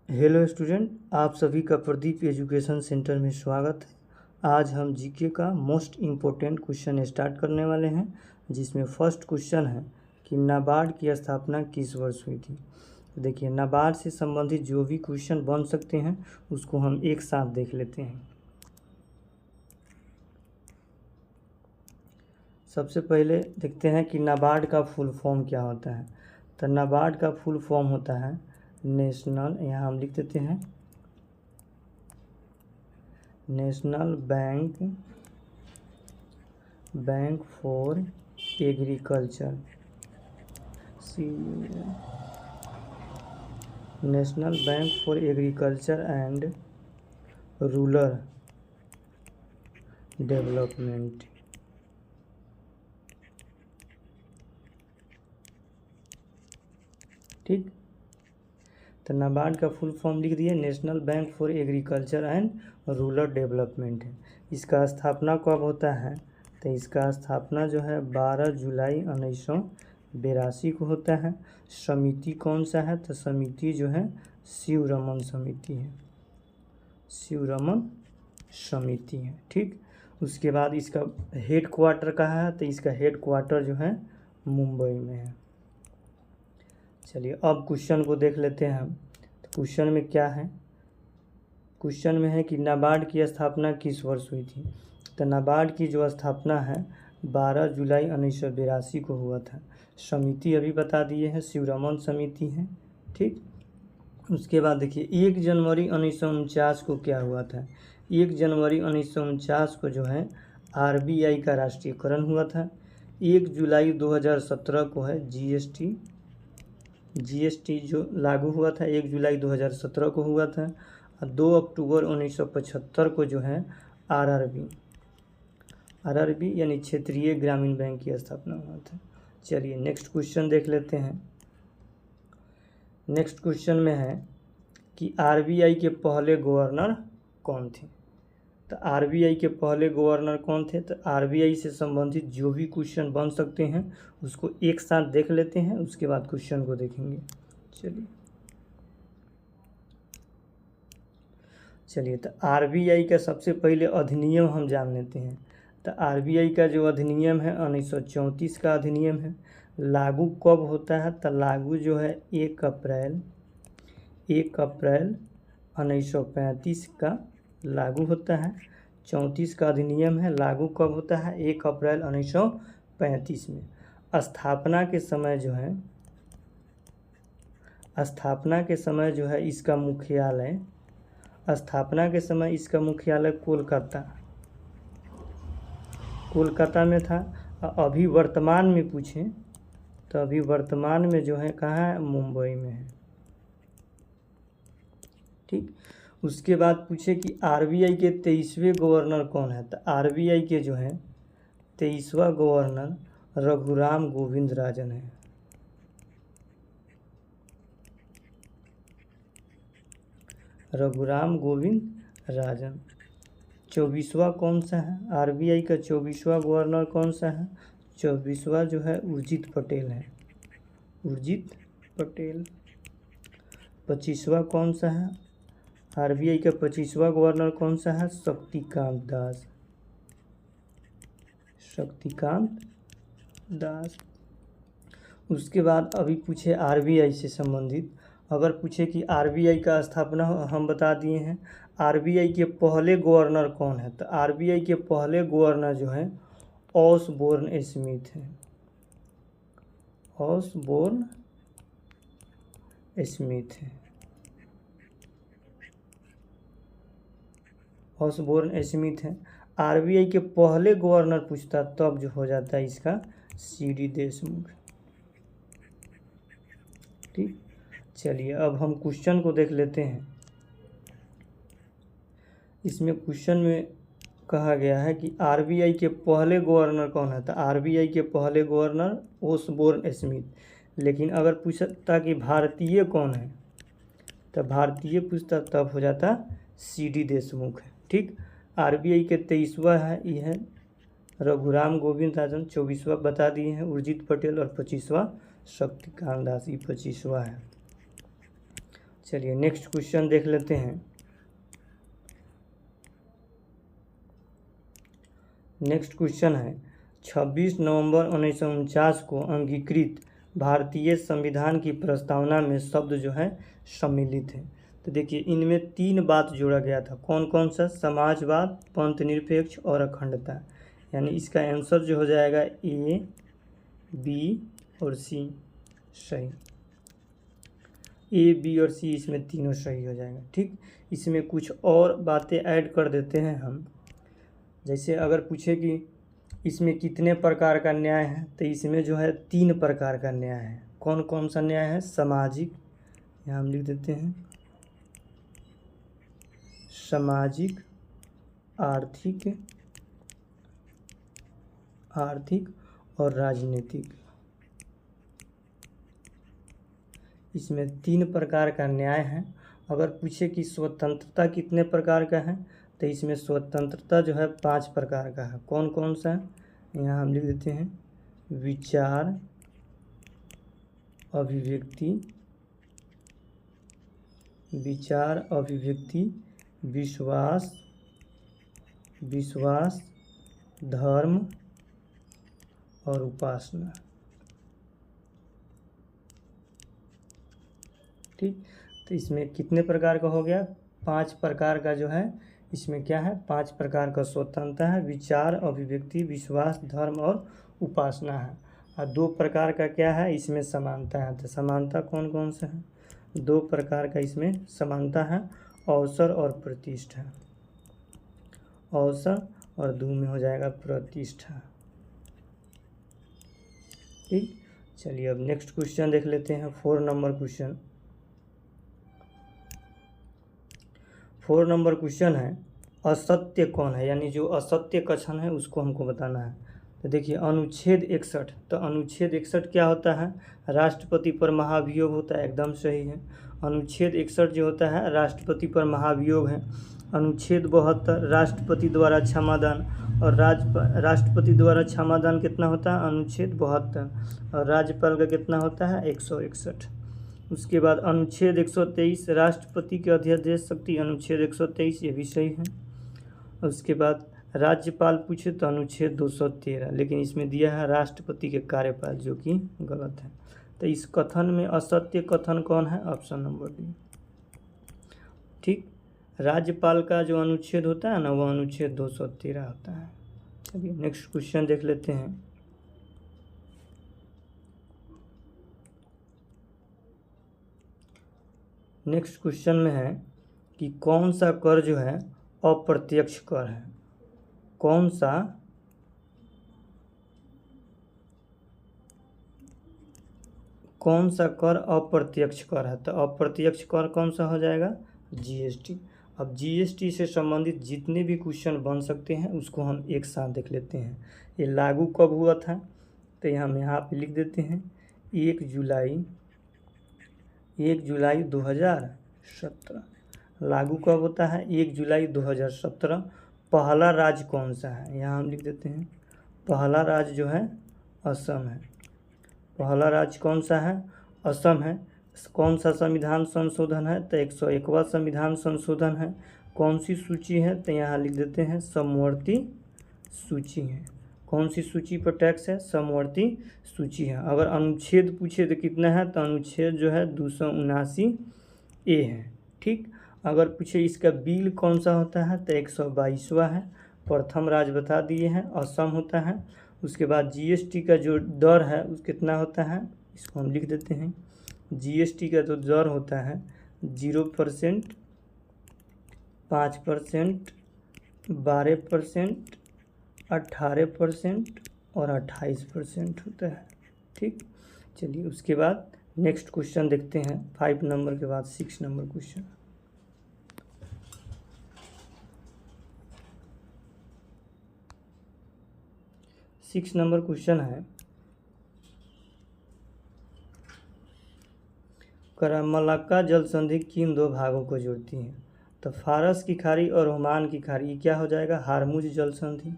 Hello student, आप सभी का प्रदीप एजुकेशन सेंटर में स्वागत है। आज हम जीके का मोस्ट इम्पोर्टेंट क्वेश्चन स्टार्ट करने वाले हैं, जिसमें फर्स्ट क्वेश्चन है कि नाबार्ड की स्थापना किस वर्ष हुई थी। तो देखिए, नाबार्ड से संबंधित जो भी क्वेश्चन बन सकते हैं उसको हम एक साथ देख लेते हैं। सबसे पहले देखते हैं कि नाबार्ड का फुल फॉर्म क्या होता है। तो नाबार्ड का फुल फॉर्म होता है नेशनल, यहाँ हम लिख देते हैं national bank for agriculture, national bank for agriculture and rural development. ठीक, तो नाबार्ड का फुल फॉर्म लिख दिए, national bank for agriculture and rural development है। इसका स्थापना कब होता है? तो इसका स्थापना जो है 12 जुलाई 1982 को होता है। समिति कौन सा है? तो समिति जो है शिवरमन समिति है, शिवरमन समिति है। ठीक, उसके बाद इसका हेड क्वार्टर कहाँ है? तो इसका हेड क्वार्टर जो है मुंबई में है। चलिए अब क्वेश्चन को देख लेते हैं हम। तो क्वेश्चन में क्या है? क्वेश्चन में है कि नाबार्ड की स्थापना किस वर्ष हुई थी। तो नाबार्ड की जो स्थापना है 12 जुलाई 1982 को हुआ था। समिति अभी बता दिए हैं, शिवरमन समिति है। ठीक, उसके बाद देखिए 1 जनवरी 1949 को क्या हुआ था। 1 जनवरी 1949 को जो है आरबीआई का राष्ट्रीयकरण हुआ था। 1 जुलाई 2017 को है जीएसटी जो लागू हुआ था, 1 जुलाई 2017 को हुआ था। और 2 अक्टूबर 1975 को जो है आरआरबी यानी क्षेत्रीय ग्रामीण बैंक की स्थापना हुआ था। चलिए नेक्स्ट क्वेश्चन देख लेते हैं। नेक्स्ट क्वेश्चन में है कि आरबीआई के पहले गवर्नर कौन थे। तो आरबीआई के पहले गवर्नर कौन थे? तो आरबीआई से संबंधित जो भी क्वेश्चन बन सकते हैं उसको एक साथ देख लेते हैं, उसके बाद क्वेश्चन को देखेंगे। चलिए तो आरबीआई का सबसे पहले अधिनियम हम जान लेते हैं। तो आरबीआई का जो अधिनियम है 1934 का अधिनियम है। लागू कब होता है? तो लागू जो है 1 अप्रैल 1935 का लागू होता है। 34 का अधिनियम है, लागू कब होता है? 1 अप्रैल 1935 में। स्थापना के समय जो है इसका मुख्यालय कोलकाता में था। अभी वर्तमान में पूछें तो अभी वर्तमान में जो है कहाँ है? मुंबई में है। ठीक, उसके बाद पूछे कि आरबीआई के 23वें गवर्नर कौन है। तो आरबीआई के जो है 23वां गवर्नर रघुराम गोविंद राजन है। रघुराम गोविंद राजन। 24वां कौन सा है? आरबीआई का 24वां गवर्नर कौन सा है? 24वां जो है उर्जित पटेल है, उर्जित पटेल। 25वां कौन सा है? आरबीआई का 25वां गवर्नर कौन सा है? शक्तिकांत दास। उसके बाद अभी पूछे आरबीआई से संबंधित, अगर पूछे कि आरबीआई का स्थापना हम बता दिए हैं। आरबीआई के पहले गवर्नर कौन है? तो आरबीआई के पहले गवर्नर जो है ऑसबोर्न स्मिथ है, ऑसबोर्न स्मिथ है। आरबीआई के पहले गवर्नर पूछता तब जो हो जाता है इसका सीडी देशमुख। ठीक, चलिए अब हम क्वेश्चन को देख लेते हैं। इसमें क्वेश्चन में कहा गया है कि आरबीआई के पहले गवर्नर कौन है। तो आरबीआई के पहले गवर्नर ऑसबोर्न स्मिथ। लेकिन अगर पूछता कि भारतीय कौन है, तो भारतीय पूछता तब हो जाता सीडी देशमुख है। ठीक, आरबीआई के 23वां है यह है रघुराम गोविंद राजन। 24वां बता दिए हैं उर्जित पटेल, और 25वां शक्तिकांत दास, ये 25वां है। चलिए नेक्स्ट क्वेश्चन देख लेते हैं। नेक्स्ट क्वेश्चन है 26 नवंबर 1949 को अंगीकृत भारतीय संविधान की प्रस्तावना में शब्द जो है सम्मिलित है। तो देखिए इनमें 3 बात जोड़ा गया था, कौन कौन सा? समाजवाद, पंथनिरपेक्ष और अखंडता। यानी इसका आंसर जो हो जाएगा ए, बी और सी सही। ए, बी और सी इसमें तीनों सही हो जाएगा। ठीक, इसमें कुछ और बातें ऐड कर देते हैं हम। जैसे अगर पूछे कि इसमें कितने प्रकार का न्याय है, तो इसमें जो है 3 प्रकार का न्याय है। कौन कौन सा न्याय है? सामाजिक, यहाँ हम लिख देते हैं सामाजिक, आर्थिक और राजनीतिक। इसमें 3 प्रकार का न्याय है। अगर पूछे कि स्वतंत्रता कितने प्रकार का है, तो इसमें स्वतंत्रता जो है 5 प्रकार का है। कौन कौन सा है? यहाँ हम लिख देते हैं विचार, अभिव्यक्ति, विश्वास, धर्म और उपासना। ठीक, तो इसमें कितने प्रकार का हो गया? 5 प्रकार का जो है इसमें क्या है? 5 प्रकार का स्वतंत्रता है, विचार, अभिव्यक्ति, विश्वास, धर्म और उपासना है। और 2 प्रकार का क्या है? इसमें समानता है। तो समानता कौन कौन सा है? 2 प्रकार का इसमें समानता है, अवसर और प्रतिष्ठा। अवसर और 2 में हो जाएगा प्रतिष्ठा। ठीक, चलिए अब नेक्स्ट क्वेश्चन देख लेते हैं। 4 नंबर क्वेश्चन। 4 नंबर क्वेश्चन है असत्य कौन है? यानी जो असत्य कथन है उसको हमको बताना है। तो देखिए अनुच्छेद 61। तो अनुच्छेद 61 क्या होता है? राष्ट्रपति पर महाभियोग होता है, एकदम सही है। अनुच्छेद 61 जो होता है राष्ट्रपति पर महाभियोग है। अनुच्छेद 72 राष्ट्रपति द्वारा क्षमादान, और राष्ट्रपति द्वारा क्षमादान कितना होता है? अनुच्छेद 72। और राज्यपाल का कितना होता है? 161। उसके बाद अनुच्छेद 123 राष्ट्रपति के अध्यादेश शक्ति, अनुच्छेद 123 ये भी सही है। उसके बाद राज्यपाल पूछे तो अनुच्छेद 213, लेकिन इसमें दिया है राष्ट्रपति के कार्यपाल, जो कि गलत है। तो इस कथन में असत्य कथन कौन है? Option number D. ठीक, राज्यपाल का जो अनुच्छेद होता है ना, वो अनुच्छेद 213 होता है। चलिए नेक्स्ट क्वेश्चन देख लेते हैं। नेक्स्ट क्वेश्चन में है कि कौन सा कर जो है अप्रत्यक्ष कर है? कौन सा कर अप्रत्यक्ष कर है? तो अप्रत्यक्ष कर कौन सा हो जाएगा? जीएसटी। अब जीएसटी से संबंधित जितने भी क्वेश्चन बन सकते हैं उसको हम एक साथ देख लेते हैं। ये लागू कब हुआ था? तो हम यहाँ पे लिख देते हैं 1 जुलाई 2017। लागू कब होता है? 1 जुलाई 2017। पहला राज्य कौन सा है? यहाँ हम लिख देते हैं पहला राज्य जो है असम है। पहला राज्य कौन सा है? असम है। कौन सा संविधान संशोधन है? तो 101वां संविधान संशोधन है। कौन सी सूची है? तो यहाँ लिख देते हैं समवर्ती सूची है। कौन सी सूची पर टैक्स है? समवर्ती सूची है। अगर अनुच्छेद पूछे तो कितना है? तो अनुच्छेद जो है 279A है। ठीक, अगर पूछे इसका बिल कौन सा होता है? तो 122वां है। प्रथम राज्य बता दिए हैं, असम होता है। उसके बाद जीएसटी का जो दर है उस कितना होता है? इसको हम लिख देते हैं जीएसटी का जो दर होता है 0%, 5%, 12%, 18% और 28% होता है। ठीक, चलिए उसके बाद नेक्स्ट क्वेश्चन देखते हैं। 5 नंबर के बाद 6 number question. Six number question है मलाक्का जल संधि किन 2 भागों को जोड़ती है? तो फारस की खाड़ी और ओमान की खाड़ी, ये क्या हो जाएगा? हारमुज जल संधि।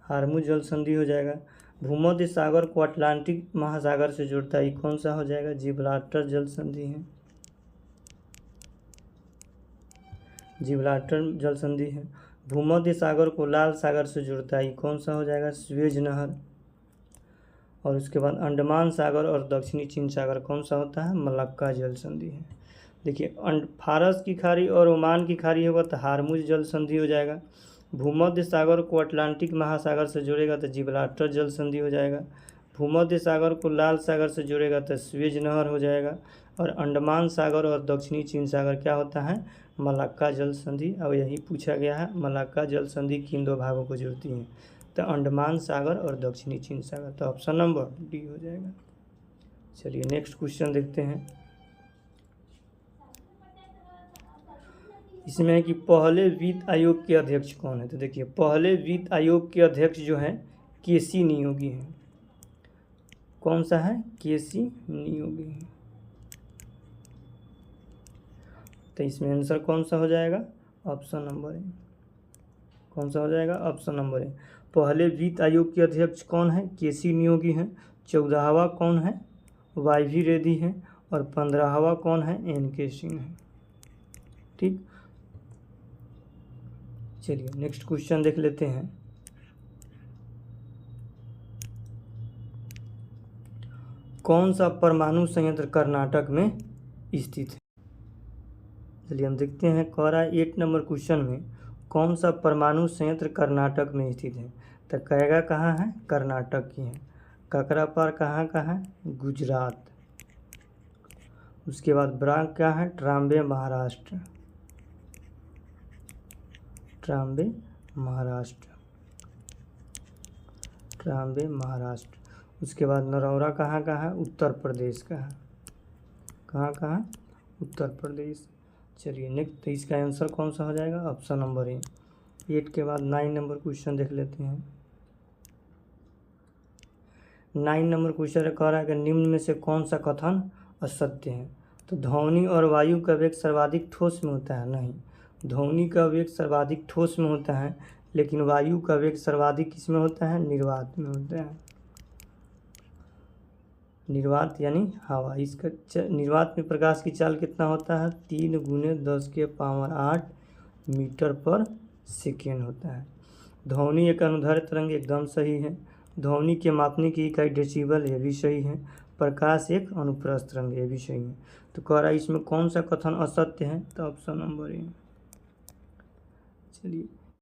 हारमुज जल संधि हो जाएगा। भूमध्य सागर को अटलांटिक महासागर से जोड़ता है, ये कौन सा हो जाएगा? जिब्राल्टर जल संधि है, जिब्राल्टर जल संधि है। भूमध्य सागर को लाल सागर से जोड़ता है, ये कौन सा हो जाएगा? स्वेज नहर। और उसके बाद अंडमान सागर और दक्षिणी चीन सागर कौन सा होता है? मलक्का जल संधि है। देखिए फारस की खाड़ी और ओमान की खाड़ी होगा तो हारमुज जल संधि हो जाएगा। भूमध्य सागर को अटलांटिक महासागर से जोड़ेगा तो जिब्राल्टर जल संधि हो जाएगा। भूमध्य सागर को लाल सागर से जोड़ेगा तो स्वेज नहर हो जाएगा। और अंडमान सागर और दक्षिणी चीन सागर क्या होता है? मलक्का जल संधि। अब यही पूछा गया है, मलक्का जल संधि किन दो भागों को जोड़ती है? तो अंडमान सागर और दक्षिणी चीन सागर। तो ऑप्शन नंबर डी हो जाएगा। चलिए नेक्स्ट क्वेश्चन देखते हैं। इसमें है कि पहले वित्त आयोग के अध्यक्ष कौन है? तो देखिए पहले वित्त आयोग के अध्यक्ष जो हैं केसी नियोगी हैं। कौन सा है? केसी नियोगी है। तो इसमें आंसर कौन सा हो जाएगा? Option number A. कौन सा हो जाएगा? Option number A. पहले वित्त आयोग के अध्यक्ष कौन है? केसी नियोगी हैं। 14वां कौन है? वाई रेड्डी हैं। और 15वां कौन है? एन.के. सिंह है। ठीक, चलिए नेक्स्ट क्वेश्चन देख लेते हैं। कौन सा परमाणु संयंत्र कर्नाटक में स्थित है? चलिए हम देखते हैं। कह रहा है 8 नंबर क्वेश्चन में कौन सा परमाणु संयंत्र कर्नाटक में स्थित है? तो कहेगा कहाँ है? कर्नाटक की है। ककरापार कहाँ का है? गुजरात। उसके बाद ब्रांक क्या है? ट्राम्बे महाराष्ट्र। ट्राम्बे महाराष्ट्र, ट्राम्बे महाराष्ट्र। उसके बाद नरौरा कहाँ का है? उत्तर प्रदेश का है। कहाँ का है? उत्तर प्रदेश। चलिए नेक्स्ट, तो इसका आंसर कौन सा हो जाएगा? Option number A. 8 के बाद 9 नंबर क्वेश्चन देख लेते हैं। 9 नंबर क्वेश्चन कह रहा है कि निम्न में से कौन सा कथन असत्य है? तो ध्वनि और वायु का वेग सर्वाधिक ठोस में होता है? नहीं, ध्वनि का वेग सर्वाधिक ठोस में होता है, लेकिन वायु का वेग सर्वाधिक किस में होता है? निर्वात में होता है। निर्वात यानी हवा। इसका निर्वात में प्रकाश की चाल कितना होता है? 3 × 10⁸ मीटर पर सेकेंड होता है। ध्वनि एक अनुदैर्ध्य तरंग, एकदम सही है। ध्वनि के मापने की इकाई डेसिबल, ये भी सही है। प्रकाश एक अनुप्रस्थ तरंग, ये भी सही है। तो कह रहा है इसमें कौन सा कथन असत्य है? तो ऑप्शन नंबर ए। चलिए